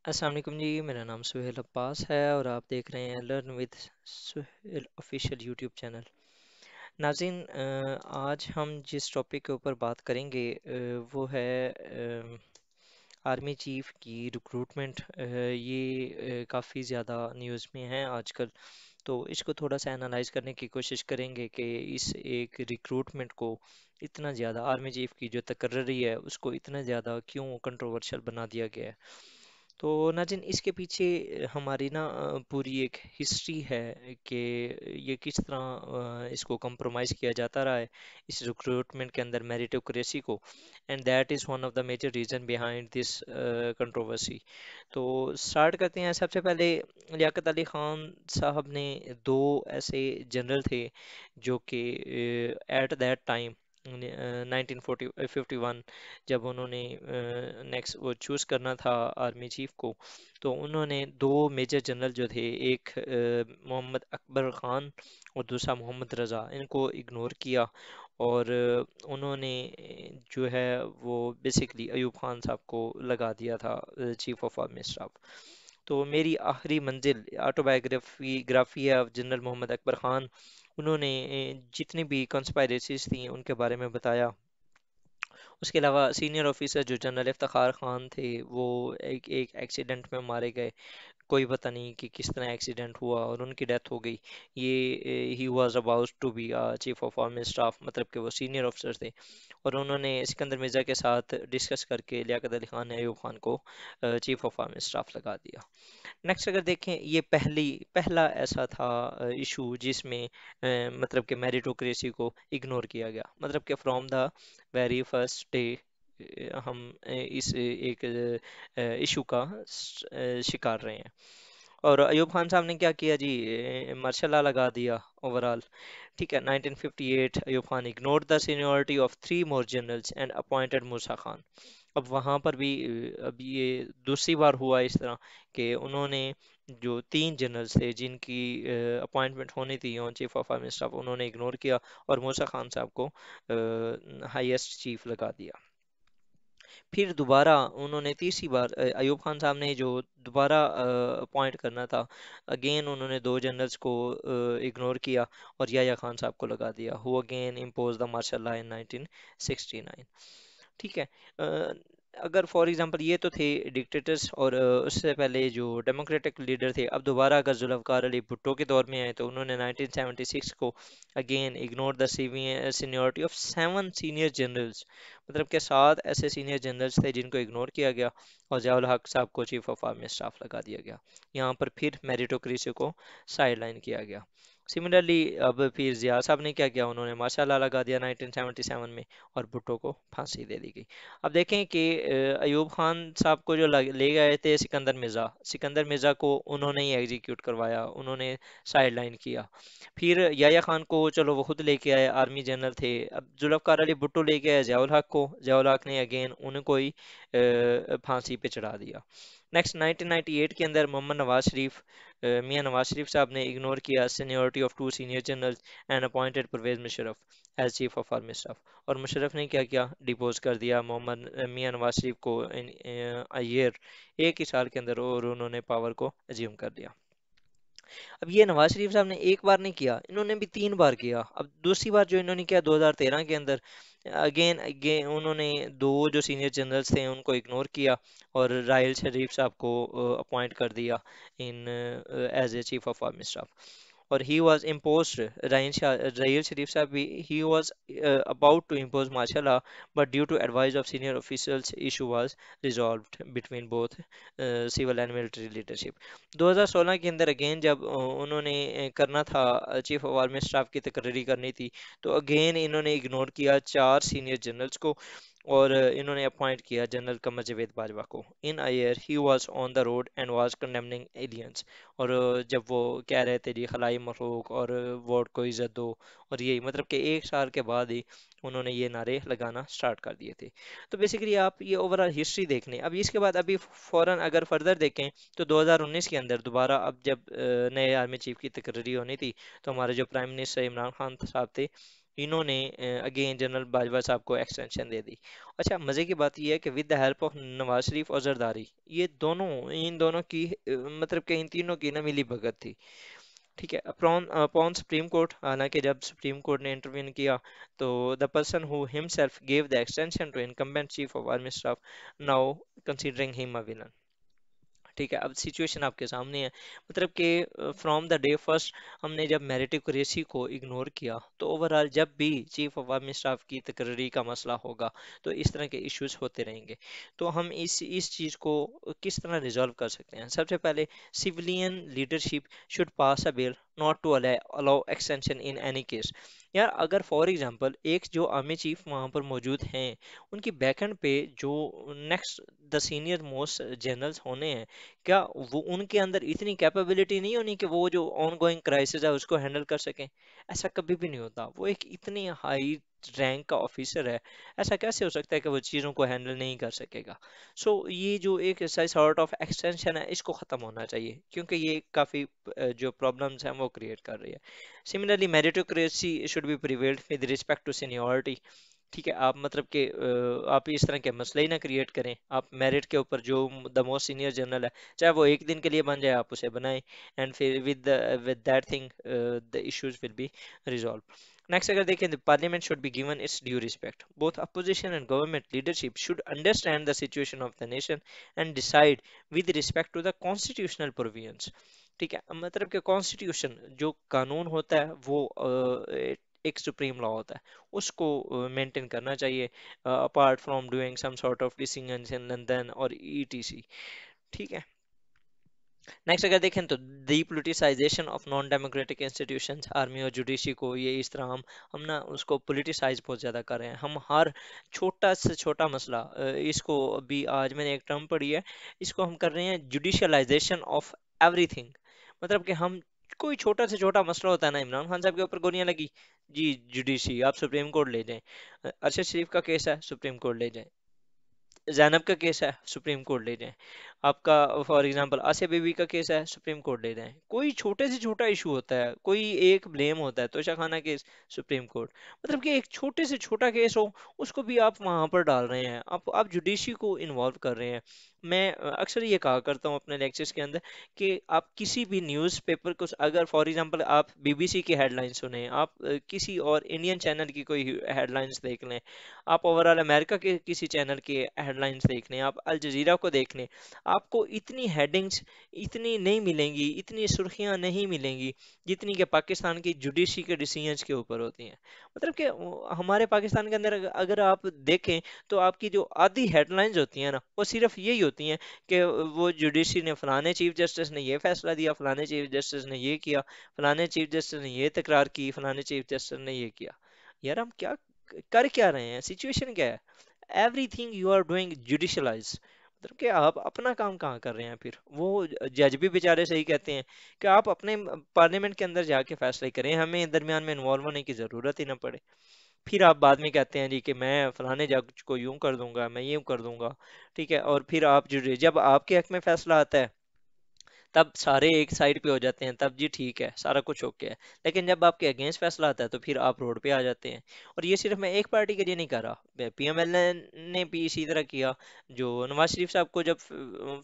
السلام علیکم جی، میرا نام سہیل عباس ہے اور آپ دیکھ رہے ہیں learn with Sohail official YouTube channel. ناظرین، آج ہم جس ٹاپک کے اوپر بات کریں گے وہ ہے آرمی چیف کی ریکروٹمنٹ۔ یہ کافی زیادہ نیوز میں ہے آج کل، تو اس کو تھوڑا سا انالائز کرنے کی کوشش کریں گے کہ اس ایک ریکروٹمنٹ کو اتنا زیادہ آرمی چیف کی جو تقرری ہے اس کو اتنا زیادہ کیوں کنٹروورشل بنا دیا گیا ہے۔ تو ناجن اس کے پیچھے ہماری نا پوری ایک ہسٹری ہے کہ یہ کس طرح اس کو کمپرومائز کیا جاتا رہا ہے اس ریکروٹمنٹ کے اندر میریٹوکریسی کو، and that is one of the major reason behind this controversy. تو سٹارٹ کرتے ہیں۔ سب سے پہلے لیاقت علی خان صاحب نے دو ایسے جنرل تھے جو کہ ایٹ دیٹ ٹائم 1951 جب انہوں نے نیکسٹ وہ چوز کرنا تھا آرمی چیف کو، تو انہوں نے دو میجر جنرل جو تھے، ایک محمد اکبر خان اور دوسرا محمد رضا، ان کو اگنور کیا اور انہوں نے جو ہے وہ بیسیکلی ایوب خان صاحب کو لگا دیا تھا چیف آف آرمی اسٹاف۔ تو میری آخری منزل آٹو بایوگرافی گرافی ہے جنرل محمد اکبر خان، انہوں نے جتنی بھی کنسپائریسیز تھیں ان کے بارے میں بتایا۔ اس کے علاوہ سینئر آفیسر جو جنرل افتخار خان تھے وہ ایک ایکسیڈنٹ میں مارے گئے، کوئی پتہ نہیں کہ کس طرح ایکسیڈنٹ ہوا اور ان کی ڈیتھ ہو گئی۔ یہ he was about to be chief of army staff, مطلب کہ وہ سینئر آفیسر تھے، اور انہوں نے سکندر مرزا کے ساتھ ڈسکس کر کے لیاقت علی خان نے ایوب خان کو چیف آف آرمی اسٹاف لگا دیا۔ نیکسٹ اگر دیکھیں، یہ پہلا ایسا تھا ایشو جس میں مطلب کہ میریٹوکریسی کو اگنور کیا گیا، مطلب کہ from the very first day ہم اس ایک ایشو کا شکار رہے ہیں۔ اور ایوب خان صاحب نے کیا کیا جی، مارشاء اللہ لگا دیا اوورال۔ ٹھیک ہے، 1958 Ayub Khan ignored the seniority of three more generals and appointed موسیٰ خان۔ اب وہاں پر بھی اب یہ دوسری بار ہوا اس طرح کہ انہوں نے جو تین جنرلز تھے جن کی اپوائنٹمنٹ ہونی تھی آن چیف آف آرمی اسٹاف، انہوں نے اگنور کیا اور موسیٰ خان صاحب کو ہائیسٹ چیف لگا دیا۔ پھر دوبارہ انہوں نے تیسری بار ایوب خان صاحب نے جو دوبارہ اپوائنٹ کرنا تھا، اگین انہوں نے دو جنرلز کو اگنور کیا اور یحییٰ خان صاحب کو لگا دیا، ہو اگین امپوز دا مارشل لاء ان 1969۔ ٹھیک ہے، اگر فار ایگزامپل یہ تو تھے ڈکٹیٹرز، اور اس سے پہلے جو ڈیموکریٹک لیڈر تھے، اب دوبارہ اگر ذوالفقار علی بھٹو کے دور میں آئے تو انہوں نے 1976 کو again ignore the seniority of 7 senior generals, مطلب کہ 7 ایسے سینئر جنرلز تھے جن کو اگنور کیا گیا اور ضیاء الحق صاحب کو چیف آف آرمی اسٹاف لگا دیا گیا۔ یہاں پر پھر میریٹوکریسی کو سائڈ لائن کیا گیا۔ سملرلی اب پھر ضیاء صاحب نے کیا کیا، انہوں نے ماشاء اللہ لگا دیا 1977 میں، اور بھٹو کو پھانسی دے دی گئی۔ اب دیکھیں کہ ایوب خان صاحب کو جو لے گئے تھے سکندر مرزا کو انہوں نے ہی ایگزیکیوٹ کروایا، انہوں نے سائڈ لائن کیا۔ پھر یحییٰ خان کو چلو وہ خود لے کے آئے، آرمی جنرل تھے۔ اب ذوالفقار علی بھٹو لے کے آئے ضیاء الحق کو، ضیاء الحق نے اگین ان کو ہی پھانسی پہ چڑھا دیا۔ نیکسٹ 1998 کے اندر محمد نواز شریف، میاں نواز شریف صاحب نے اگنور کیا seniority of 2 senior general and appointed Pervez Musharraf as chief of army staff, اور مشرف نے کیا کیا، ڈیپوز کر دیا محمد میاں نواز شریف کو ایک ہی سال کے اندر، اور انہوں نے پاور کو ایزیوم کر لیا۔ اب یہ نواز شریف صاحب نے ایک بار نہیں کیا، انہوں نے بھی 3 بار کیا۔ اب دوسری بار جو انہوں نے کیا 2013 کے اندر، اگین انہوں نے دو جو سینئر جنرلز تھے ان کو اگنور کیا اور راحیل شریف صاحب کو اپوائنٹ کر دیا in as a chief of army staff, اور he was imposed Raheel Sharif صاحب بھی he was about to impose martial law, but due to advice of senior officials, issue was resolved between both civil and military leadership۔ 2016 کے اندر again جب انہوں نے کرنا تھا chief of army staff کی تقرری کرنی تھی، تو اگین انہوں نے اگنور کیا 4 سینئر جنرلز کو، اور انہوں نے اپوائنٹ کیا جنرل قمر جاوید باجوہ کو۔ In year he was on the road and was condemning aliens, اور جب وہ کہہ رہے تھے جی خلائی مخلوق اور ووٹ کو عزت دو، اور یہی مطلب کہ 1 سال کے بعد ہی انہوں نے یہ نعرے لگانا سٹارٹ کر دیے تھے۔ تو بیسیکلی آپ یہ اوورال ہسٹری دیکھ لیں۔ اب اس کے بعد ابھی فوراً اگر فردر دیکھیں تو 2019 کے اندر دوبارہ اب جب نئے آرمی چیف کی تقرری ہونی تھی، تو ہمارے جو پرائم منسٹر عمران خان صاحب تھے انہوں نے اگین جنرل باجوہ صاحب کو ایکسٹینشن دے دی۔ اچھا مزے کی بات یہ ہے کہ with the help of Nawaz Sharif اور زرداری، یہ دونوں، ان دونوں کی مطلب کہ ان تینوں کی نا ملی بھگت تھی، ٹھیک ہے، اپون سپریم کورٹ، حالانکہ جب سپریم کورٹ نے انٹروین کیا تو the person who himself gave the extension to incumbent chief of army staff now considering him a villain۔ ٹھیک ہے، اب سچویشن آپ کے سامنے ہے، مطلب کہ فرام دا ڈے فرسٹ ہم نے جب میریٹوکریسی کو اگنور کیا تو اوورال جب بھی چیف آف آرمی اسٹاف کی تقرری کا مسئلہ ہوگا تو اس طرح کے ایشوز ہوتے رہیں گے۔ تو ہم اس چیز کو کس طرح ریزالو کر سکتے ہیں؟ سب سے پہلے civilian leadership should pass a bill not to allow extension in any case. یار اگر فار ایگزامپل ایک جو آرمی چیف وہاں پر موجود ہیں، ان کی بیک اینڈ پہ جو next the senior most generals ہونے ہیں، کیا وہ ان کے اندر اتنی کیپیبلٹی نہیں ہونی کہ وہ جو آن گوئنگ کرائسس ہے اس کو ہینڈل کر سکیں؟ ایسا کبھی بھی نہیں ہوتا، وہ ایک اتنی ہائی رینک کا آفیسر ہے، ایسا کیسے ہو سکتا ہے کہ وہ چیزوں کو ہینڈل نہیں کر سکے گا؟ سو یہ جو ایک سارٹ آف ایکسٹینشن ہے اس کو ختم ہونا چاہیے، کیونکہ یہ کافی جو پرابلمس ہیں وہ کریٹ کر رہی ہے۔ Similarly meritocracy should be prevailed with respect to seniority, ٹھیک ہے، آپ مطلب کہ آپ اس طرح کے مسئلے ہی نہ کریٹ کریں، آپ میرٹ کے اوپر جو دا موسٹ سینئر جنرل ہے چاہے وہ ایک دن کے لیے بن جائے آپ اسے بنائیں، اینڈ پھر with that thing the issues will be resolve. Next اگر دیکھیں the parliament should be given its due respect. Both opposition and government leadership should understand the situation of the nation and decide with respect to the constitutional provisions۔ ٹھیک ہے، مطلب کہ constitution جو قانون ہوتا ہے وہ ایک سپریم لا ہوتا ہے، اس کو مینٹین کرنا چاہیے apart from doing some sort of decisions in London اور ای ٹی سی، ٹھیک ہے۔ نیکسٹ اگر دیکھیں تو the politicization of non democratic institutions, army اور جوڈیشری کو یہ اس طرح ہم نا اس کو پولیٹیسائز بہت زیادہ کر رہے ہیں، ہم ہر چھوٹا سے چھوٹا مسئلہ اس کو ابھی آج میں نے ایک ٹرم پڑھی ہے، اس کو ہم کر رہے ہیں جوڈیشلائزیشن آف ایوری تھنگ۔ مطلب کہ ہم کوئی چھوٹا سے چھوٹا مسئلہ ہوتا ہے نا، عمران خان صاحب کے اوپر گولیاں لگی، جی جوڈیشری آپ سپریم کورٹ لے جائیں، ارشد شریف کا کیس ہے سپریم کورٹ لے جائیں، زینب کا کیس ہے سپریم کورٹ لے جائیں، آپ کا for example Asia Bibi کا کیس ہے سپریم کورٹ لے جائیں، کوئی چھوٹے سے چھوٹا ایشو ہوتا ہے، کوئی ایک بلیم ہوتا ہے، توشہ خانہ کیس سپریم کورٹ، مطلب کہ ایک چھوٹے سے چھوٹا کیس ہو اس کو بھی آپ وہاں پر ڈال رہے ہیں، آپ جوڈیشری کو انوالو کر رہے ہیں۔ میں اکثر یہ کہا کرتا ہوں اپنے لیکچرز کے اندر کہ آپ کسی بھی نیوز پیپر کو اگر فار ایگزامپل آپ بی بی سی کی ہیڈ لائن سنیں، آپ کسی اور انڈین چینل کی کوئی ہیڈ لائنز دیکھ لیں، آپ اوورال امریکہ کے کسی چینل کے ہیڈ لائنز دیکھ لیں، آپ الجزیرہ کو دیکھ لیں، آپ کو اتنی ہیڈنگز اتنی نہیں ملیں گی، اتنی سرخیاں نہیں ملیں گی جتنی کہ پاکستان کی جوڈیشری کے ڈیسیژنز کے اوپر ہوتی ہیں۔ مطلب کہ ہمارے پاکستان کے اندر اگر آپ دیکھیں تو آپ کی جو آدھی ہیڈ لائنز ہوتی ہیں نا وہ صرف یہی ہوتی ہیں کہ وہ جوڈیشری نے فلانے چیف جسٹس نے یہ فیصلہ دیا، فلانے چیف جسٹس نے یہ کیا، فلانے چیف جسٹس نے یہ تکرار کی، فلانے چیف جسٹس نے یہ کیا۔ یار ہم کیا کر کیا رہے ہیں؟ سچویشن کیا ہے؟ Everything you are doing judicialize, مطلب کہ آپ اپنا کام کہاں کر رہے ہیں؟ پھر وہ جج بھی بیچارے صحیح کہتے ہیں کہ آپ اپنے پارلیمنٹ کے اندر جا کے فیصلے کریں، ہمیں درمیان میں انوالو ہونے کی ضرورت ہی نہ پڑے۔ پھر آپ بعد میں کہتے ہیں جی کہ میں فلانے جج کو یوں کر دوں گا، میں یوں کر دوں گا، ٹھیک ہے، اور پھر آپ جب آپ کے حق میں فیصلہ آتا ہے تب سارے ایک سائڈ پہ ہو جاتے ہیں، تب جی ٹھیک ہے سارا کچھ اوکے ہے، لیکن جب آپ کے اگینسٹ فیصلہ آتا ہے تو پھر آپ روڈ پہ آ جاتے ہیں۔ اور یہ صرف میں ایک پارٹی کے لیے نہیں کر رہا، پی ایم ایل نے بھی اسی طرح کیا، جو نواز شریف صاحب کو جب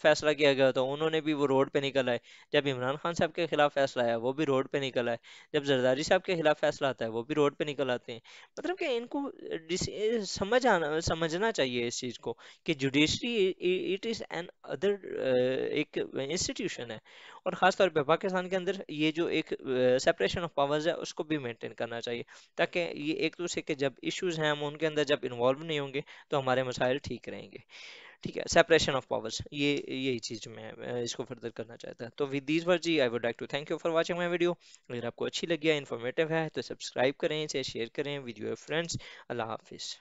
فیصلہ کیا گیا تو انہوں نے بھی وہ روڈ پہ نکل آئے، جب عمران خان صاحب کے خلاف فیصلہ آیا وہ بھی روڈ پہ نکل آئے، جب زرداری صاحب کے خلاف فیصلہ آتا ہے وہ بھی روڈ پہ نکل آتے ہیں۔ مطلب کہ ان کو سمجھنا چاہیے اس چیز کو کہ judiciary it is an other ایک انسٹیٹیوشن ہے، اور خاص طور پہ پاکستان کے اندر یہ جو ایک سیپریشن آف پاورز ہے اس کو بھی مینٹین کرنا چاہیے، تاکہ یہ ایک دوسرے کے جب ایشوز ہیں ہم ان کے اندر جب انوالو نہیں ہوں گے تو ہمارے مسائل ٹھیک رہیں گے۔ ٹھیک ہے، سیپریشن آف پاورز، یہی چیز میں اس کو فردر کرنا چاہتا ہوں۔ تو ود دیز ورڈز جی I would like to thank you for watching my video. اگر آپ کو اچھی لگی ہے، انفارمیٹیو ہے تو سبسکرائب کریں، اسے شیئر کریں ود یور فرینڈس۔ اللہ حافظ۔